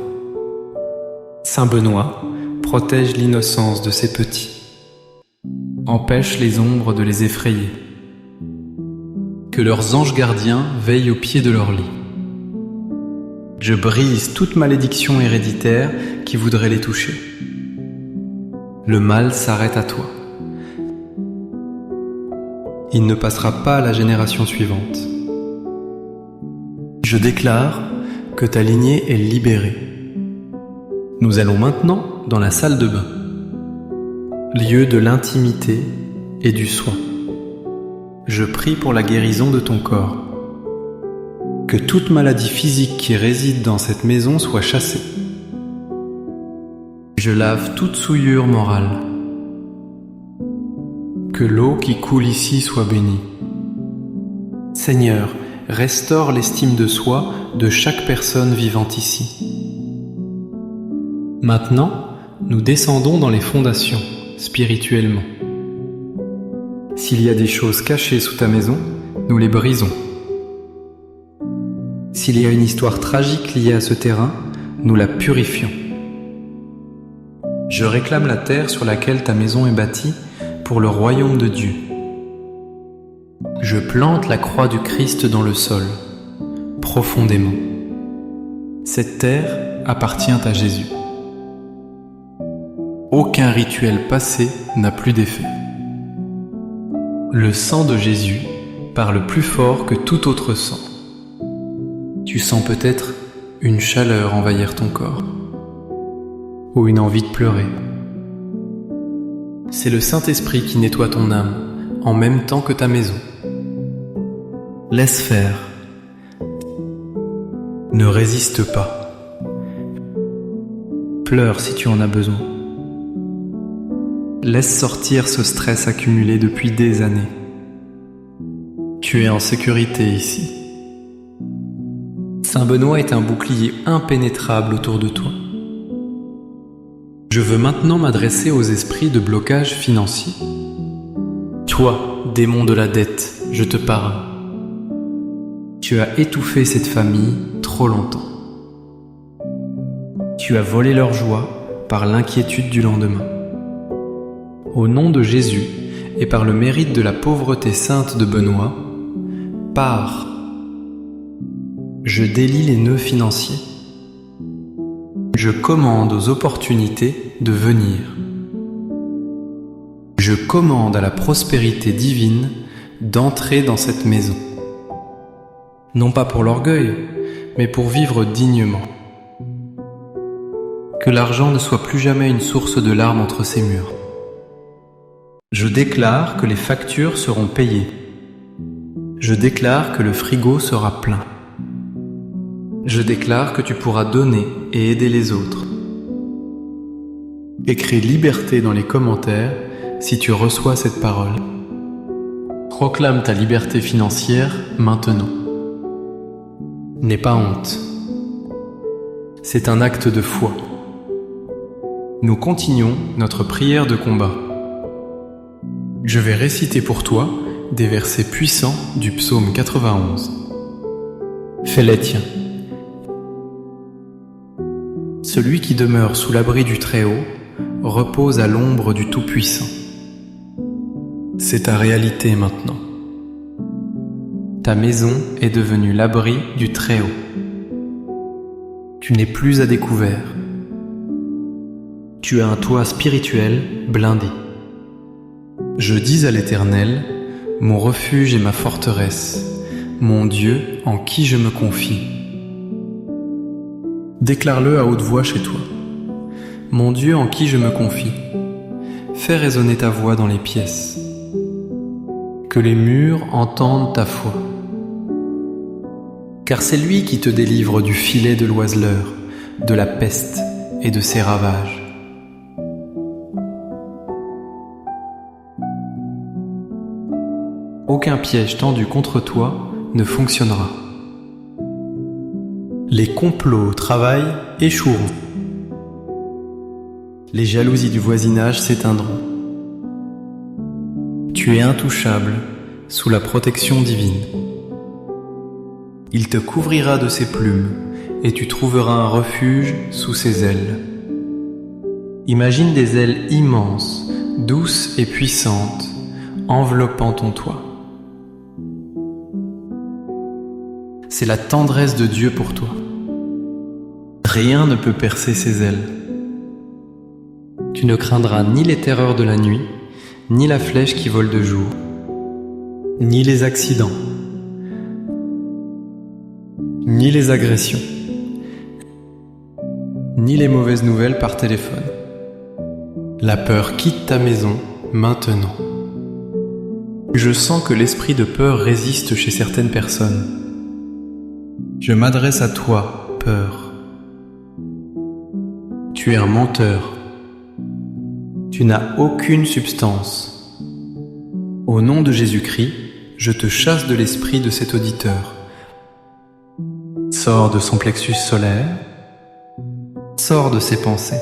Speaker 1: Saint Benoît protège l'innocence de ses petits. Empêche les ombres de les effrayer. Que leurs anges gardiens veillent au pied de leur lit. Je brise toute malédiction héréditaire qui voudrait les toucher. Le mal s'arrête à toi. Il ne passera pas à la génération suivante. Je déclare que ta lignée est libérée. Nous allons maintenant dans la salle de bain, lieu de l'intimité et du soin. Je prie pour la guérison de ton corps. Que toute maladie physique qui réside dans cette maison soit chassée. Je lave toute souillure morale. Que l'eau qui coule ici soit bénie. Seigneur, restaure l'estime de soi de chaque personne vivant ici. Maintenant, nous descendons dans les fondations, spirituellement. S'il y a des choses cachées sous ta maison, nous les brisons. S'il y a une histoire tragique liée à ce terrain, nous la purifions. Je réclame la terre sur laquelle ta maison est bâtie pour le royaume de Dieu. Je plante la croix du Christ dans le sol, profondément. Cette terre appartient à Jésus. Aucun rituel passé n'a plus d'effet. Le sang de Jésus parle plus fort que tout autre sang. Tu sens peut-être une chaleur envahir ton corps, ou une envie de pleurer. C'est le Saint-Esprit qui nettoie ton âme, en même temps que ta maison. Laisse faire. Ne résiste pas. Pleure si tu en as besoin. Laisse sortir ce stress accumulé depuis des années. Tu es en sécurité ici. Saint Benoît est un bouclier impénétrable autour de toi. Je veux maintenant m'adresser aux esprits de blocage financier. Toi, démon de la dette, je te parle. Tu as étouffé cette famille trop longtemps. Tu as volé leur joie par l'inquiétude du lendemain. Au nom de Jésus et par le mérite de la pauvreté sainte de Benoît, pars. Je délie les nœuds financiers. Je commande aux opportunités de venir. Je commande à la prospérité divine d'entrer dans cette maison. Non pas pour l'orgueil, mais pour vivre dignement. Que l'argent ne soit plus jamais une source de larmes entre ces murs. Je déclare que les factures seront payées. Je déclare que le frigo sera plein. Je déclare que tu pourras donner et aider les autres. Écris liberté dans les commentaires si tu reçois cette parole. Proclame ta liberté financière maintenant. N'aie pas honte. C'est un acte de foi. Nous continuons notre prière de combat. Je vais réciter pour toi des versets puissants du psaume 91. Fais-les tiens. Celui qui demeure sous l'abri du Très-Haut repose à l'ombre du Tout-Puissant. C'est ta réalité maintenant. Ta maison est devenue l'abri du Très-Haut. Tu n'es plus à découvert. Tu as un toit spirituel blindé. Je dis à l'Éternel, mon refuge et ma forteresse, mon Dieu en qui je me confie. Déclare-le à haute voix chez toi. Mon Dieu en qui je me confie. Fais résonner ta voix dans les pièces. Que les murs entendent ta foi. Car c'est lui qui te délivre du filet de l'oiseleur, de la peste et de ses ravages. Aucun piège tendu contre toi ne fonctionnera. Les complots au travail échoueront. Les jalousies du voisinage s'éteindront. Tu es intouchable sous la protection divine. Il te couvrira de ses plumes et tu trouveras un refuge sous ses ailes. Imagine des ailes immenses, douces et puissantes, enveloppant ton toit. C'est la tendresse de Dieu pour toi. Rien ne peut percer ses ailes. Tu ne craindras ni les terreurs de la nuit, ni la flèche qui vole de jour, ni les accidents, ni les agressions, ni les mauvaises nouvelles par téléphone. La peur quitte ta maison maintenant. Je sens que l'esprit de peur résiste chez certaines personnes. Je m'adresse à toi, peur. Tu es un menteur. Tu n'as aucune substance. Au nom de Jésus-Christ, je te chasse de l'esprit de cet auditeur. Sors de son plexus solaire. Sors de ses pensées.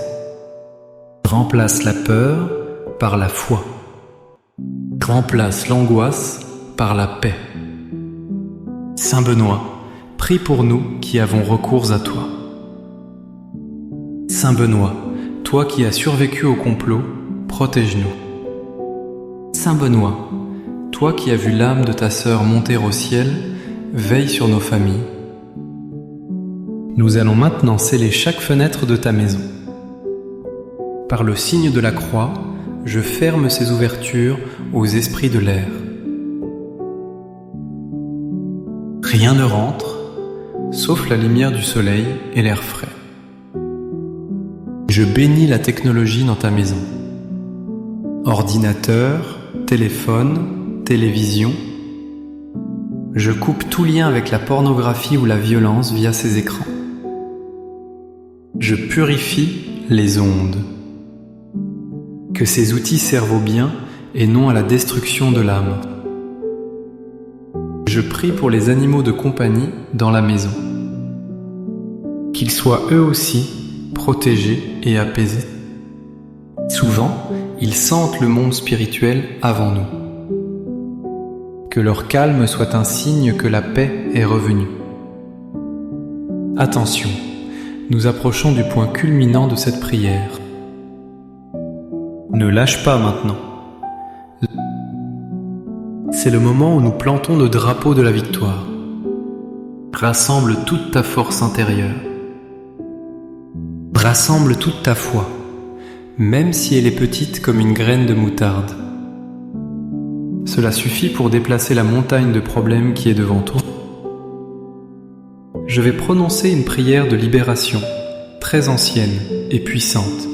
Speaker 1: Remplace la peur par la foi. Remplace l'angoisse par la paix. Saint Benoît, prie pour nous qui avons recours à toi. Saint Benoît, toi qui as survécu au complot, protège-nous. Saint Benoît, toi qui as vu l'âme de ta sœur monter au ciel, veille sur nos familles. Nous allons maintenant sceller chaque fenêtre de ta maison. Par le signe de la croix, je ferme ces ouvertures aux esprits de l'air. Rien ne rentre, sauf la lumière du soleil et l'air frais. Je bénis la technologie dans ta maison. Ordinateur, téléphone, télévision. Je coupe tout lien avec la pornographie ou la violence via ces écrans. Je purifie les ondes. Que ces outils servent au bien et non à la destruction de l'âme. Je prie pour les animaux de compagnie dans la maison. Qu'ils soient eux aussi protégés et apaisés. Souvent, ils sentent le monde spirituel avant nous. Que leur calme soit un signe que la paix est revenue. Attention, nous approchons du point culminant de cette prière. Ne lâche pas maintenant. C'est le moment où nous plantons le drapeau de la victoire. Rassemble toute ta force intérieure. Rassemble toute ta foi, même si elle est petite comme une graine de moutarde. Cela suffit pour déplacer la montagne de problèmes qui est devant toi. Je vais prononcer une prière de libération, très ancienne et puissante.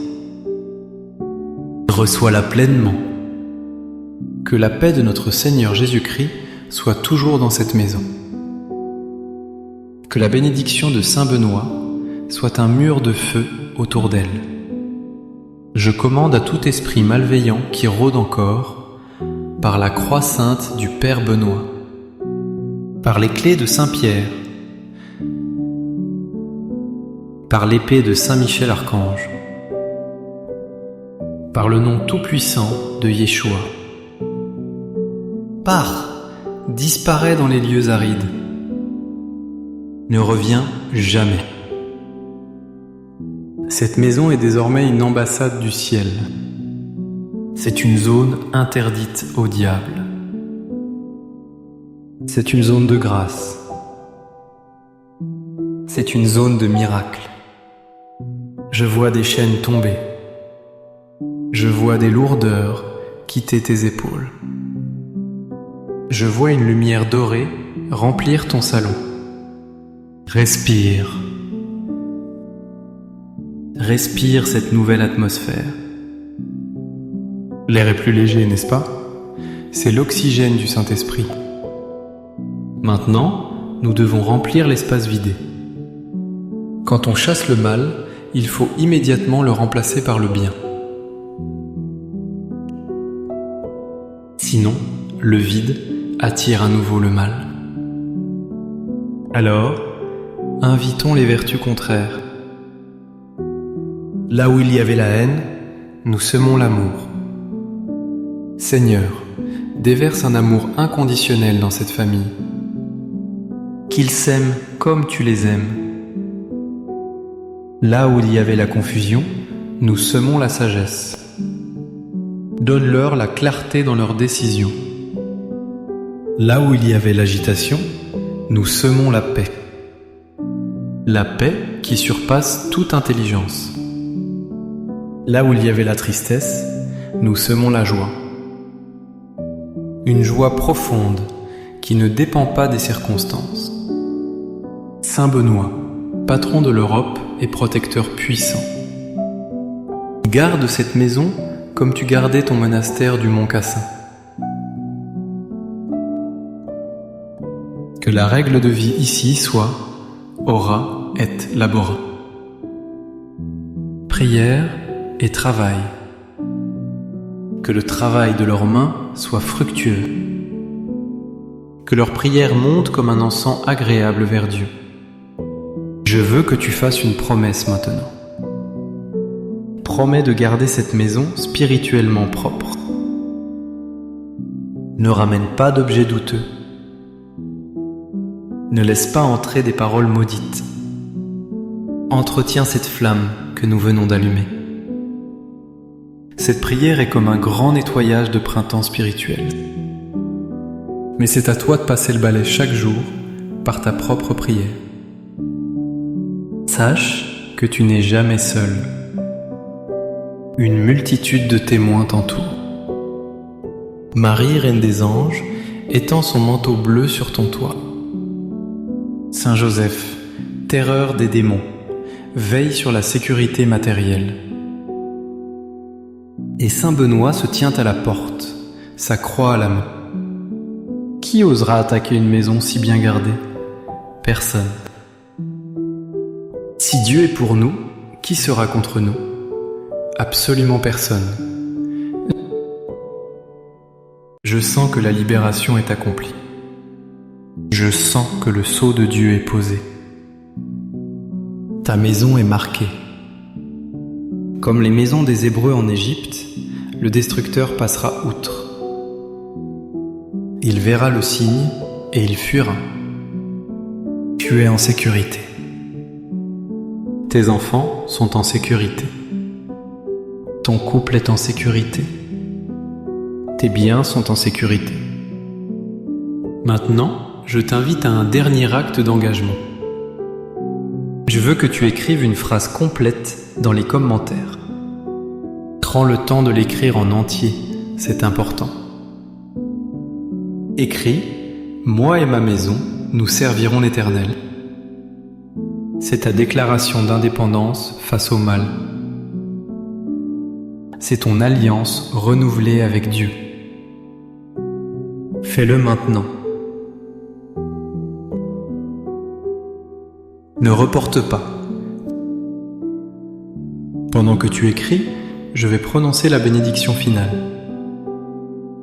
Speaker 1: Reçois-la pleinement. Que la paix de notre Seigneur Jésus-Christ soit toujours dans cette maison. Que la bénédiction de Saint Benoît soit un mur de feu autour d'elle. Je commande à tout esprit malveillant qui rôde encore, par la croix sainte du Père Benoît, par les clés de Saint Pierre, par l'épée de Saint Michel Archange, par le nom tout-puissant de Yeshua. Pars, disparais dans les lieux arides. Ne reviens jamais. Cette maison est désormais une ambassade du ciel. C'est une zone interdite au diable. C'est une zone de grâce. C'est une zone de miracle. Je vois des chaînes tomber. Je vois des lourdeurs quitter tes épaules. Je vois une lumière dorée remplir ton salon. Respire. Respire cette nouvelle atmosphère. L'air est plus léger, n'est-ce pas? C'est l'oxygène du Saint-Esprit. Maintenant, nous devons remplir l'espace vidé. Quand on chasse le mal, il faut immédiatement le remplacer par le bien. Sinon, le vide attire à nouveau le mal. Alors, invitons les vertus contraires. Là où il y avait la haine, nous semons l'amour. Seigneur, déverse un amour inconditionnel dans cette famille. Qu'ils s'aiment comme tu les aimes. Là où il y avait la confusion, nous semons la sagesse. Donne-leur la clarté dans leurs décisions. Là où il y avait l'agitation, nous semons la paix. La paix qui surpasse toute intelligence. Là où il y avait la tristesse, nous semons la joie. Une joie profonde qui ne dépend pas des circonstances. Saint Benoît, patron de l'Europe et protecteur puissant. Garde cette maison comme tu gardais ton monastère du Mont Cassin. Que la règle de vie ici soit ora et labora. Prière et travail. Que le travail de leurs mains soit fructueux. Que leur prière monte comme un encens agréable vers Dieu. Je veux que tu fasses une promesse maintenant. Promets de garder cette maison spirituellement propre. Ne ramène pas d'objets douteux. Ne laisse pas entrer des paroles maudites. Entretiens cette flamme que nous venons d'allumer. Cette prière est comme un grand nettoyage de printemps spirituel. Mais c'est à toi de passer le balai chaque jour par ta propre prière. Sache que tu n'es jamais seul. Une multitude de témoins t'entoure. Marie, reine des anges, étend son manteau bleu sur ton toit. Saint Joseph, terreur des démons, veille sur la sécurité matérielle. Et Saint Benoît se tient à la porte, sa croix à la main. Qui osera attaquer une maison si bien gardée? Personne. Si Dieu est pour nous, qui sera contre nous? Absolument personne. Je sens que la libération est accomplie. Je sens que le sceau de Dieu est posé. Ta maison est marquée. Comme les maisons des Hébreux en Égypte, le destructeur passera outre. Il verra le signe et il fuira. Tu es en sécurité. Tes enfants sont en sécurité. Ton couple est en sécurité. Tes biens sont en sécurité. Maintenant, je t'invite à un dernier acte d'engagement. Je veux que tu écrives une phrase complète dans les commentaires. Prends le temps de l'écrire en entier, c'est important. Écris « Moi et ma maison, nous servirons l'Éternel ». C'est ta déclaration d'indépendance face au mal. C'est ton alliance renouvelée avec Dieu. Fais-le maintenant. Ne reporte pas. Pendant que tu écris, je vais prononcer la bénédiction finale.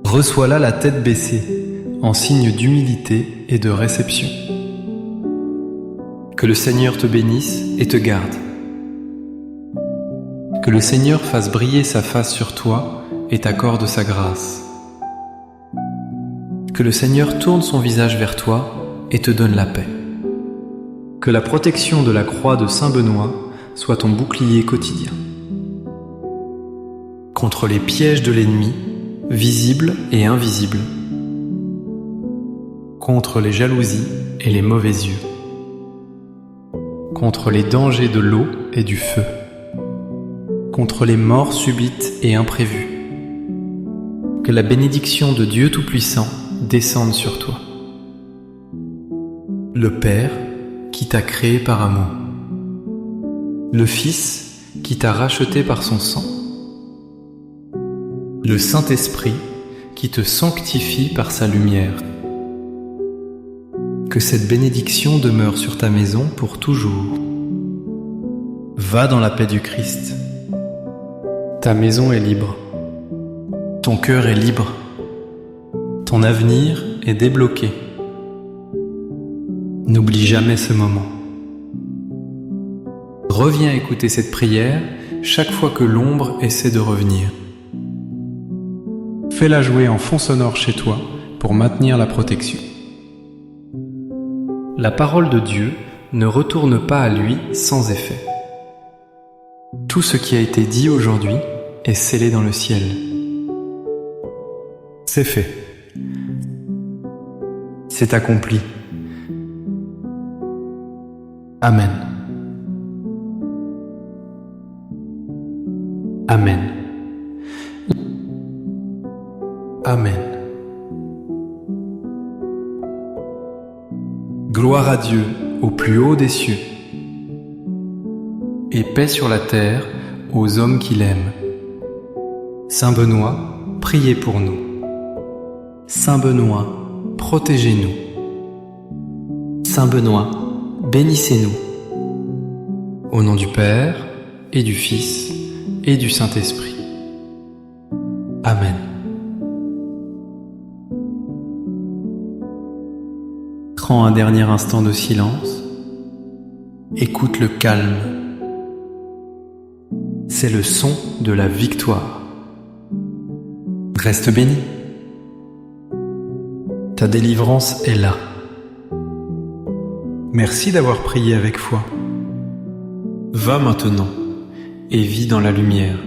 Speaker 1: Reçois-la la tête baissée, en signe d'humilité et de réception. Que le Seigneur te bénisse et te garde. Que le Seigneur fasse briller sa face sur toi et t'accorde sa grâce. Que le Seigneur tourne son visage vers toi et te donne la paix. Que la protection de la croix de Saint Benoît soit ton bouclier quotidien. Contre les pièges de l'ennemi, visibles et invisibles. Contre les jalousies et les mauvais yeux. Contre les dangers de l'eau et du feu. Contre les morts subites et imprévues. Que la bénédiction de Dieu Tout-Puissant descende sur toi. Le Père qui t'a créé par amour. Le Fils qui t'a racheté par son sang. Le Saint-Esprit qui te sanctifie par sa lumière. Que cette bénédiction demeure sur ta maison pour toujours. Va dans la paix du Christ. Ta maison est libre. Ton cœur est libre. Ton avenir est débloqué. N'oublie jamais ce moment. Reviens écouter cette prière chaque fois que l'ombre essaie de revenir. Fais-la jouer en fond sonore chez toi pour maintenir la protection. La parole de Dieu ne retourne pas à lui sans effet. Tout ce qui a été dit aujourd'hui est scellé dans le ciel. C'est fait. C'est accompli. Amen. Amen. Amen. Gloire à Dieu au plus haut des cieux, et paix sur la terre aux hommes qui l'aiment. Saint Benoît, priez pour nous. Saint Benoît, protégez-nous. Saint Benoît, bénissez-nous. Au nom du Père, et du Fils, et du Saint-Esprit. Amen. Prends un dernier instant de silence. Écoute le calme. C'est le son de la victoire. Reste béni. Ta délivrance est là. Merci d'avoir prié avec foi. Va maintenant et vis dans la lumière.